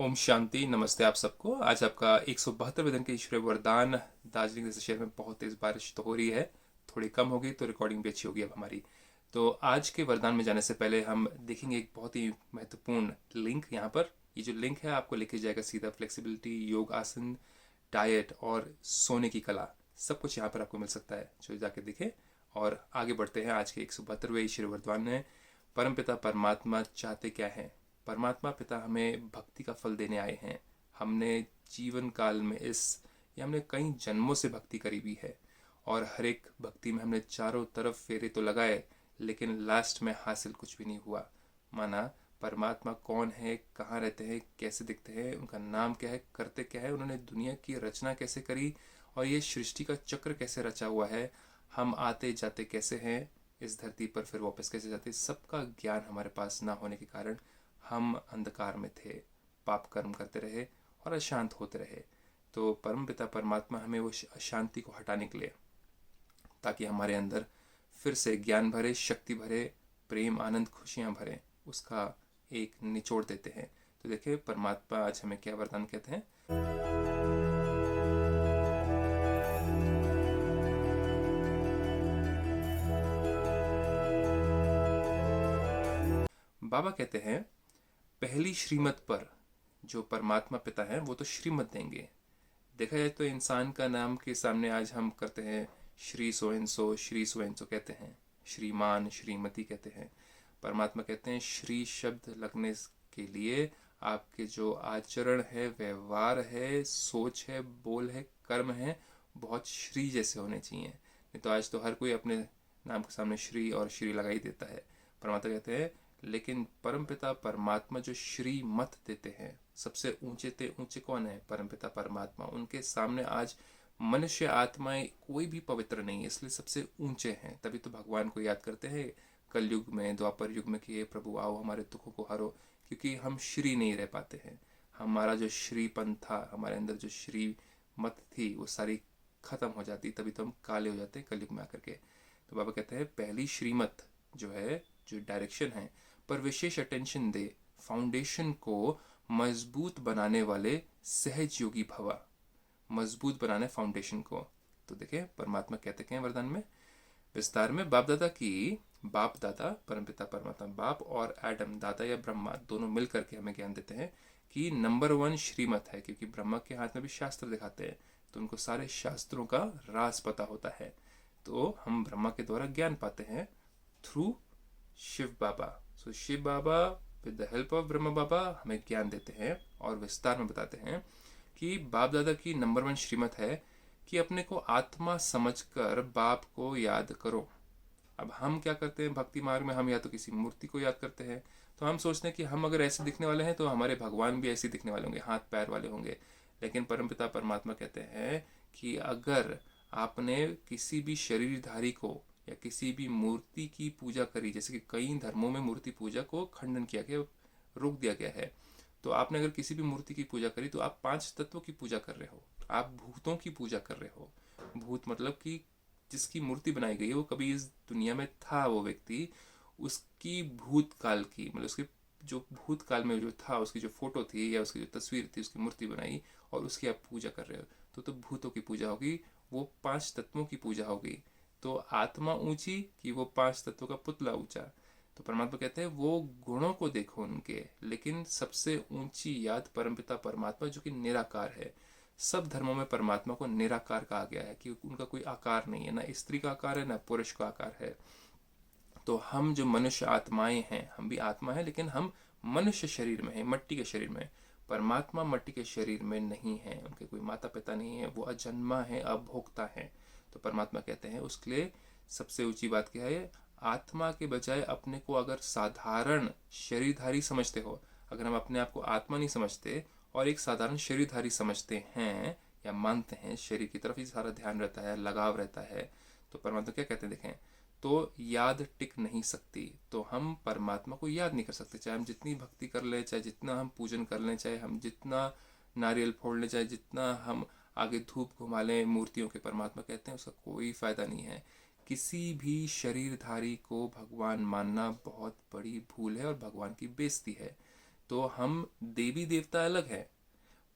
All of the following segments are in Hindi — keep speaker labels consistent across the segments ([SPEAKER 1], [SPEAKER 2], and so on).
[SPEAKER 1] ओम शांति। नमस्ते आप सबको। आज आपका 172वें दिन के ईश्वरीय वरदान। दार्जिलिंग जैसे शहर में बहुत तेज़ बारिश तो हो रही है, थोड़ी कम होगी तो रिकॉर्डिंग भी अच्छी होगी अब हमारी। तो आज के वरदान में जाने से पहले हम देखेंगे एक बहुत ही महत्वपूर्ण लिंक यहाँ पर। ये जो लिंक है आपको लेके जाएगा सीधा फ्लेक्सिबिलिटी, योग आसन, डाइट और सोने की कला। सब कुछ यहाँ पर आपको मिल सकता है, जो जाके दिखे। और आगे बढ़ते हैं आज के 172वें ईश्वरीय वरदान में। परमपिता परमात्मा चाहते क्या है। परमात्मा पिता हमें भक्ति का फल देने आए हैं। हमने जीवन काल में हमने कई जन्मों से भक्ति करी भी है, और हर एक भक्ति में हमने चारों तरफ फेरे तो लगाए, लेकिन लास्ट में हासिल कुछ भी नहीं हुआ। माना परमात्मा कौन है, कहाँ रहते हैं, कैसे दिखते हैं, उनका नाम क्या है, करते क्या है, उन्होंने दुनिया की रचना कैसे करी, और ये सृष्टि का चक्र कैसे रचा हुआ है, हम आते जाते कैसे हैं इस धरती पर, फिर वापस कैसे जाते, सबका ज्ञान हमारे पास ना होने के कारण हम अंधकार में थे, पाप कर्म करते रहे और अशांत होते रहे। तो परमपिता परमात्मा हमें वो अशांति को हटाने के लिए, ताकि हमारे अंदर फिर से ज्ञान भरे, शक्ति भरे, प्रेम आनंद खुशियाँ भरे, उसका एक निचोड़ देते हैं। तो देखिए परमात्मा आज हमें क्या वरदान कहते हैं। बाबा कहते हैं पहली श्रीमत पर जो परमात्मा पिता है वो तो श्रीमत देंगे। देखा जाए तो इंसान का नाम के सामने आज हम करते हैं श्री सो एन सो, श्री सो एन सो कहते हैं, श्रीमान श्रीमती कहते हैं। परमात्मा कहते हैं श्री शब्द लगने के लिए आपके जो आचरण है, व्यवहार है, सोच है, बोल है, कर्म है, बहुत श्री जैसे होने चाहिए। नहीं तो आज तो हर कोई अपने नाम के सामने श्री और श्री लगा ही देता है। परमात्मा कहते हैं लेकिन परमपिता परमात्मा जो श्री मत देते हैं, सबसे ऊंचे ते ऊंचे कौन है, परमपिता परमात्मा। उनके सामने आज मनुष्य आत्माएं कोई भी पवित्र नहीं है, इसलिए सबसे ऊंचे हैं। तभी तो भगवान को याद करते हैं कलयुग में, द्वापर युग में कि हे प्रभु आओ हमारे दुखों को हरो, क्योंकि हम श्री नहीं रह पाते हैं। हमारा जो श्रीपन था, हमारे अंदर जो श्री मत थी, वो सारी खत्म हो जाती, तभी तो हम काले हो जाते हैं कलयुग में आकर के। तो बाबा कहते हैं पहली श्रीमत जो है, जो डायरेक्शन है, पर विशेष अटेंशन दे, फाउंडेशन को मजबूत बनाने वाले सहज योगी भवा। मजबूत बनाने फाउंडेशन को। तो देखिए परमात्मा कहते हैं वरदान में विस्तार में, बाप दादा की, बाप दादा परमपिता परमात्मा, बाप और एडम दादा या ब्रह्मा दोनों मिलकर के हमें ज्ञान देते हैं कि नंबर 1 श्रीमत है, क्योंकि ब्रह्मा के हाथ में भी शास्त्र दिखाते हैं, तो उनको सारे शास्त्रों का राज पता होता है। तो हम ब्रह्मा के द्वारा ज्ञान पाते हैं through Shiv Baba. So Shiv Baba with the help of Brahma Baba हमें ज्ञान देते हैं और विस्तार में बताते हैं कि बाप दादा की नंबर 1 श्रीमत है कि अपने को आत्मा समझकर बाप को याद करो। अब हम क्या करते हैं भक्ति मार्ग में, हम या तो किसी मूर्ति को याद करते हैं, तो हम सोचते हैं कि हम अगर ऐसे दिखने वाले हैं तो हमारे भगवान भी ऐसे दिखने वाले होंगे, हाथ पैर वाले होंगे। लेकिन परमपिता परमात्मा कहते हैं कि अगर आपने किसी भी शरीरधारी को या किसी भी मूर्ति की पूजा करी, जैसे कि कई धर्मों में मूर्ति पूजा को खंडन किया गया, रोक दिया गया है, तो आपने अगर किसी भी मूर्ति की पूजा करी तो आप 5 तत्वों की पूजा कर रहे हो, आप भूतों की पूजा कर रहे हो। भूत मतलब कि जिसकी मूर्ति बनाई गई है वो कभी इस दुनिया में था, वो व्यक्ति, उसकी भूतकाल की, मतलब उसके जो भूतकाल में जो था, उसकी जो फोटो थी या उसकी जो तस्वीर थी, उसकी मूर्ति बनाई और उसकी आप पूजा कर रहे हो, तो भूतों की पूजा होगी, वो 5 तत्वों की पूजा होगी। तो आत्मा ऊंची कि वो 5 तत्वों का पुतला ऊंचा। तो परमात्मा कहते हैं वो गुणों को देखो उनके, लेकिन सबसे ऊंची याद परमपिता परमात्मा जो कि निराकार है। सब धर्मों में परमात्मा को निराकार कहा गया है कि उनका कोई आकार नहीं है, ना स्त्री का आकार है ना पुरुष का आकार है। तो हम जो मनुष्य आत्माएं हैं, हम भी आत्मा है, लेकिन हम मनुष्य शरीर में है, मट्टी के शरीर में। परमात्मा मट्टी के शरीर में नहीं है, उनके कोई माता पिता नहीं है, वो अजन्मा है, अभोक्ता है। तो परमात्मा कहते हैं उसके लिए सबसे ऊंची बात क्या है, आत्मा के बजाय अपने को अगर साधारण शरीरधारी समझते हो, अगर हम अपने आप को आत्मा नहीं समझते और एक साधारण शरीरधारी समझते हैं या मानते हैं, शरीर की तरफ ही सारा ध्यान रहता है, लगाव रहता है, तो परमात्मा क्या कहते हैं देखें, तो याद टिक नहीं सकती। तो हम परमात्मा को याद नहीं कर सकते, चाहे हम जितनी भक्ति कर ले, चाहे जितना हम पूजन कर लें, चाहे हम जितना नारियल फोड़ लें, चाहे जितना हम आगे धूप घुमा लें मूर्तियों के, परमात्मा कहते हैं उसका कोई फायदा नहीं है। किसी भी शरीरधारी को भगवान मानना बहुत बड़ी भूल है और भगवान की बेइज्जती है। तो हम देवी देवता अलग है,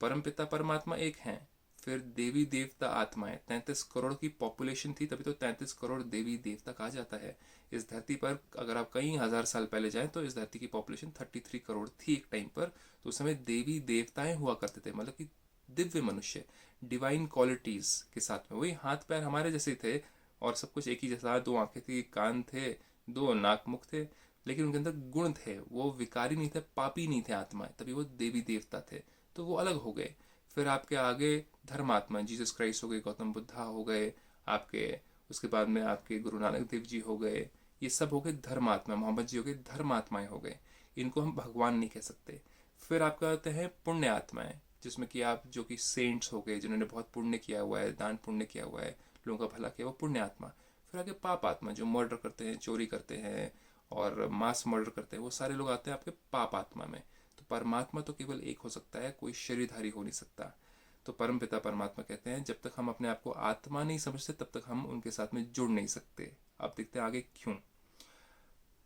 [SPEAKER 1] परमपिता परमात्मा एक हैं, फिर देवी देवता आत्माएं। 33 करोड़ की पॉपुलेशन थी, तभी तो 33 करोड़ देवी देवता कहा जाता है। इस धरती पर अगर आप कई हजार साल पहले जाएं तो इस धरती की पॉपुलेशन 33 करोड़ थी एक टाइम पर। तो उस समय देवी देवताएं हुआ करते थे, मतलब कि दिव्य मनुष्य, डिवाइन क्वालिटीज के साथ में। वही हाथ पैर हमारे जैसे थे और सब कुछ एक ही जैसा, 2 आंखें थी, कान थे, 2 नाक मुख थे, लेकिन उनके अंदर गुण थे, वो विकारी नहीं थे, पापी नहीं थे आत्माएं, तभी वो देवी देवता थे। तो वो अलग हो गए। फिर आपके आगे धर्मात्मा, जीसस क्राइस्ट हो गए, गौतम बुद्धा हो गए आपके, उसके बाद में आपके गुरु नानक देव जी हो गए, ये सब हो गए धर्मात्मा, मोहम्मद जी हो गए धर्मात्माएं हो गए। इनको हम भगवान नहीं कह सकते। फिर आपके आते हैं पुण्य आत्माएं, जिसमें कि आप जो कि सेंट्स हो गए, जिन्होंने बहुत पुण्य किया हुआ है, दान पुण्य किया हुआ है, लोगों का भला किया, वो पुण्य आत्मा। फिर आगे पाप आत्मा, जो मर्डर करते हैं, चोरी करते हैं और मास मर्डर करते हैं, वो सारे लोग आते हैं आपके पाप आत्मा में। तो परमात्मा तो केवल एक हो सकता है, कोई शरीरधारी हो नहीं सकता। तो परम पिता परमात्मा कहते हैं जब तक हम अपने आप को आत्मा नहीं समझते तब तक हम उनके साथ में जुड़ नहीं सकते। अब देखते हैं आगे क्यों।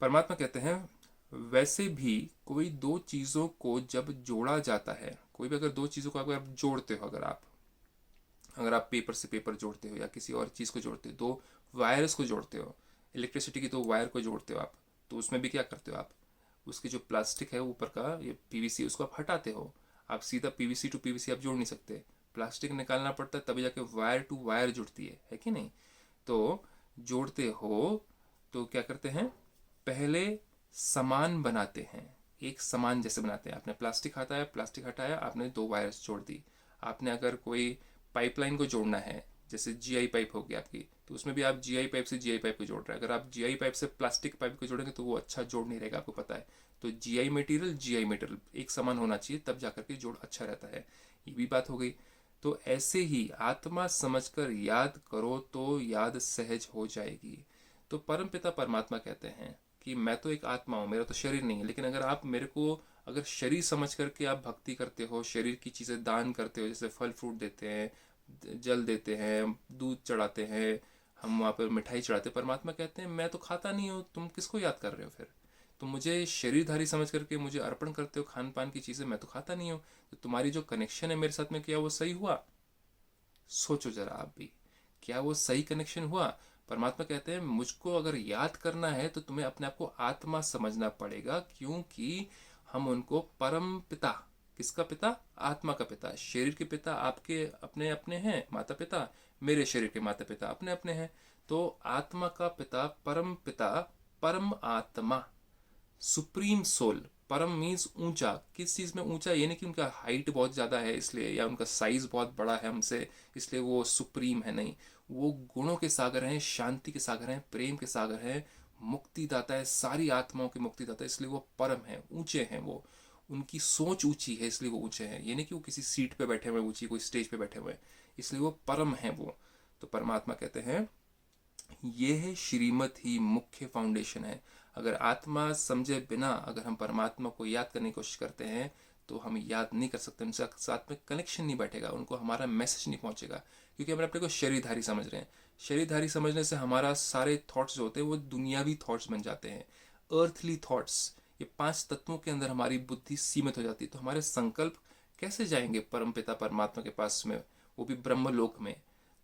[SPEAKER 1] परमात्मा कहते हैं वैसे भी कोई दो चीजों को जब जोड़ा जाता है, कोई भी अगर दो चीजों को अगर आप जोड़ते हो, अगर आप पेपर से पेपर जोड़ते हो या किसी और चीज को जोड़ते हो, दो वायर्स को जोड़ते हो, इलेक्ट्रिसिटी की दो वायर को जोड़ते हो आप, तो उसमें भी क्या करते हो आप, उसकी जो प्लास्टिक है ऊपर का, ये पीवीसी, उसको आप हटाते हो। आप सीधा पीवीसी टू पीवीसी आप जोड़ नहीं सकते, प्लास्टिक निकालना पड़ता है, तभी जाके वायर टू वायर जुड़ती है कि नहीं। तो जोड़ते हो तो क्या करते हैं, पहले समान बनाते हैं, एक समान जैसे बनाते हैं। आपने प्लास्टिक हटाया, आपने दो वायर्स जोड़ दी। आपने अगर कोई पाइपलाइन को जोड़ना है, जैसे जीआई पाइप होगी आपकी, तो उसमें भी आप जीआई पाइप से जीआई पाइप को जोड़ रहे हैं। अगर आप जीआई पाइप से प्लास्टिक पाइप को जोड़ेंगे तो वो अच्छा जोड़ नहीं रहेगा, आपको पता है। तो जीआई मटेरियल एक समान होना चाहिए, तब जाकर के जोड़ अच्छा रहता है। ये भी बात हो गई। तो ऐसे ही आत्मा समझकर याद करो तो याद सहज हो जाएगी। तो परम पिता परमात्मा कहते हैं कि मैं तो एक आत्मा हूँ, मेरा तो शरीर नहीं है, लेकिन अगर आप मेरे को अगर शरीर समझ करके आप भक्ति करते हो, शरीर की चीज़ें दान करते हो, जैसे फल फ्रूट देते हैं, जल देते हैं, दूध चढ़ाते हैं, हम वहाँ पर मिठाई चढ़ाते हैं, परमात्मा कहते हैं मैं तो खाता नहीं हूँ, तुम किसको याद कर रहे हो फिर। तुम मुझे शरीरधारी समझ करके मुझे अर्पण करते हो खान पान की चीज़ें, मैं तो खाता नहीं हूँ। तो तुम्हारी जो कनेक्शन है मेरे साथ में, क्या वो सही हुआ? सोचो जरा आप भी, क्या वो सही कनेक्शन हुआ? परमात्मा कहते हैं मुझको अगर याद करना है तो तुम्हें अपने आप को आत्मा समझना पड़ेगा, क्योंकि हम उनको परम पिता, किसका पिता? आत्मा का पिता। शरीर के पिता आपके अपने अपने हैं माता पिता, मेरे शरीर के माता पिता अपने अपने हैं। तो आत्मा का पिता परम पिता, परम आत्मा, सुप्रीम सोल। परम मीन्स ऊंचा। किस चीज में ऊंचा? ये नहीं कि उनका हाइट बहुत ज्यादा है इसलिए, या उनका साइज बहुत बड़ा है हमसे इसलिए वो सुप्रीम है, नहीं। वो गुणों के सागर हैं, शांति के सागर हैं, प्रेम के सागर हैं, मुक्ति दाता है, सारी आत्माओं की मुक्ति दाता है, इसलिए वो परम है, ऊंचे हैं वो। उनकी सोच ऊंची है इसलिए वो ऊंचे हैं। ये नहीं कि वो किसी सीट पे बैठे हुए ऊंची, कोई स्टेज पे बैठे हुए, इसलिए वो परम है वो। तो परमात्मा कहते हैं ये है श्रीमत ही मुख्य फाउंडेशन है। अगर आत्मा समझे बिना अगर हम परमात्मा को याद करने की कोशिश करते हैं तो हम याद नहीं कर सकते, उनसे साथ में कनेक्शन नहीं बैठेगा, उनको हमारा मैसेज नहीं पहुंचेगा, क्योंकि हम अपने को शरीरधारी समझ रहे हैं। शरीरधारी समझने से हमारा सारे थॉट्स जो होते हैं वो दुनियावी थॉट्स बन जाते हैं, अर्थली थॉट्स। ये 5 तत्वों के अंदर हमारी बुद्धि सीमित हो जाती है, तो हमारे संकल्प कैसे जाएंगे परमपिता परमात्मा के पास में, वो भी ब्रह्म लोक में।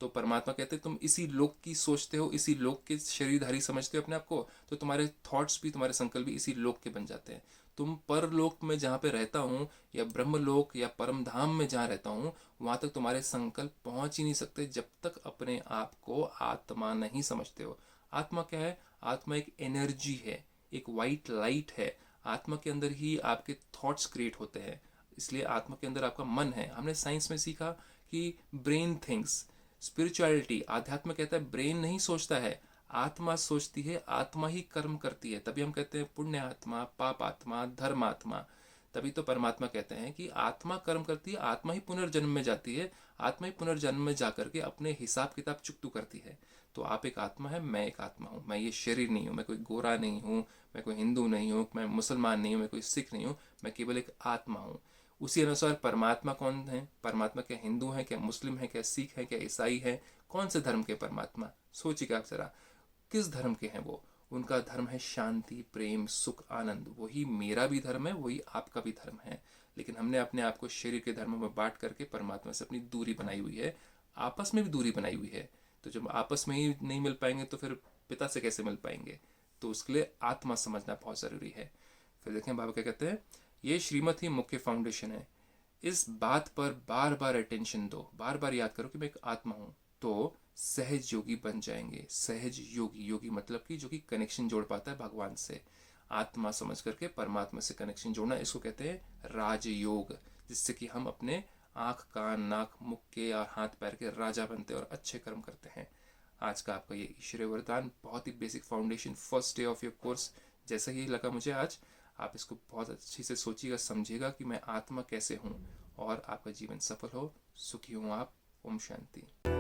[SPEAKER 1] तो परमात्मा कहते हैं तुम इसी लोक की सोचते हो, इसी लोक के शरीरधारी समझते हो अपने आप को, तो तुम्हारे थॉट्स भी, तुम्हारे संकल्प भी इसी लोक के बन जाते हैं। तुम परलोक में जहाँ पे रहता हूँ, या ब्रह्मलोक या परम धाम में जहाँ रहता हूँ, वहां तक तुम्हारे संकल्प पहुंच ही नहीं सकते जब तक अपने आप को आत्मा नहीं समझते हो। आत्मा क्या है? आत्मा एक एनर्जी है, एक वाइट लाइट है। आत्मा के अंदर ही आपके थॉट्स क्रिएट होते हैं, इसलिए आत्मा के अंदर आपका मन है। हमने साइंस में सीखा कि ब्रेन थिंग्स, स्पिरिचुअलिटी, आध्यात्म कहता है ब्रेन नहीं सोचता है, आत्मा सोचती है, आत्मा ही कर्म करती है। तभी हम कहते हैं पुण्य आत्मा, पाप आत्मा, धर्म आत्मा। तभी तो परमात्मा कहते हैं कि आत्मा कर्म करती है, आत्मा ही पुनर्जन्म में जाती है, आत्मा ही पुनर्जन्म में जाकर के अपने हिसाब किताब चुकतू करती है। तो आप एक आत्मा है, मैं एक आत्मा हूँ, मैं ये शरीर नहीं हूँ, मैं कोई गोरा नहीं हूँ, मैं कोई हिंदू नहीं हूँ, मैं मुसलमान नहीं हूँ, मैं कोई सिख नहीं हूँ, मैं केवल एक आत्मा हूँ। उसी अनुसार परमात्मा कौन है? परमात्मा क्या हिंदू है, क्या मुस्लिम है, क्या सिख है, क्या ईसाई है? कौन से धर्म के परमात्मा? सोचिए आप जरा, किस धर्म के हैं वो? उनका धर्म है शांति, प्रेम, सुख, आनंद। वही मेरा भी धर्म है, वही आपका भी धर्म है। लेकिन हमने अपने आप को शरीर के धर्मों में बांट करके परमात्मा से अपनी दूरी बनाई हुई है, आपस में भी दूरी बनाई हुई है। तो जब आपस में ही नहीं मिल पाएंगे तो फिर पिता से कैसे मिल पाएंगे? तो उसके लिए आत्मा समझना बहुत ज़रूरी है। फिर देखें बाबा क्या कहते हैं, ये श्रीमत ही मुख्य फाउंडेशन है। इस बात पर बार बार अटेंशन दो, बार बार याद करो कि मैं एक आत्मा हूँ, तो सहज योगी बन जाएंगे। सहज योगी, योगी मतलब कि जो कि कनेक्शन जोड़ पाता है भगवान से, आत्मा समझ करके परमात्मा से कनेक्शन जोड़ना, इसको कहते हैं राजयोग, जिससे कि हम अपने आँख, कान, नाक, मुख के और हाथ पैर के राजा बनते हैं और अच्छे कर्म करते हैं। आज का आपका ये ईश्वरीय वरदान, बहुत ही basic foundation, first day of your course जैसा ही लगा मुझे आज। आप इसको बहुत अच्छी से सोचिएगा, समझिएगा कि मैं आत्मा कैसे हूँ, और आपका जीवन सफल हो, सुखी हूँ आप। ओम शांति।